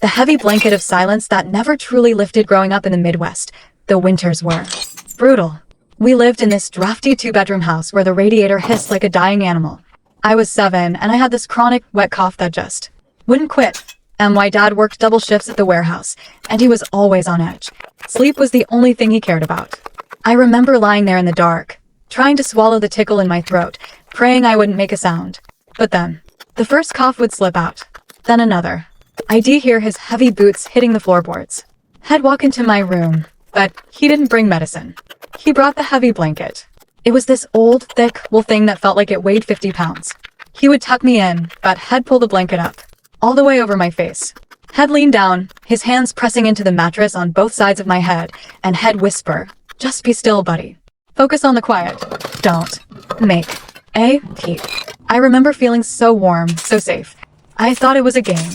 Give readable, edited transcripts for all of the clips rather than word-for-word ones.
The heavy blanket of silence that never truly lifted growing up in the Midwest. The winters were brutal. We lived in this drafty two-bedroom house where the radiator hissed like a dying animal. I was 7, and I had this chronic wet cough that just wouldn't quit. And my dad worked double shifts at the warehouse, and he was always on edge. Sleep was the only thing he cared about. I remember lying there in the dark, trying to swallow the tickle in my throat, praying I wouldn't make a sound. But then, the first cough would slip out. Then another. I'd hear his heavy boots hitting the floorboards. He'd walk into my room, but he didn't bring medicine. He brought the heavy blanket. It was this old, thick, wool thing that felt like it weighed 50 pounds. He would tuck me in, but he'd pull the blanket up, all the way over my face. He'd lean down, his hands pressing into the mattress on both sides of my head, and he'd whisper, "Just be still, buddy. Focus on the quiet. Don't make a peep." I remember feeling so warm, so safe. I thought it was a game.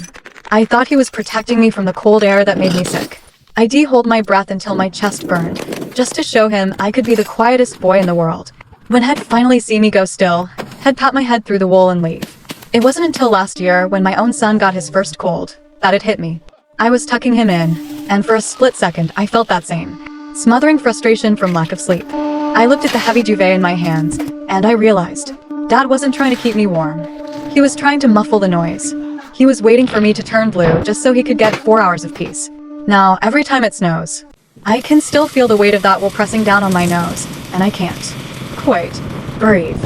I thought he was protecting me from the cold air that made me sick. I'd hold my breath until my chest burned, just to show him I could be the quietest boy in the world. When he'd finally see me go still, he'd pat my head through the wool and leave. It wasn't until last year, when my own son got his first cold, that it hit me. I was tucking him in, and for a split second I felt that same smothering frustration from lack of sleep. I looked at the heavy duvet in my hands, and I realized Dad wasn't trying to keep me warm. He was trying to muffle the noise. He was waiting for me to turn blue just so he could get 4 hours of peace. Now, every time it snows, I can still feel the weight of that wool pressing down on my nose, and I can't quite breathe.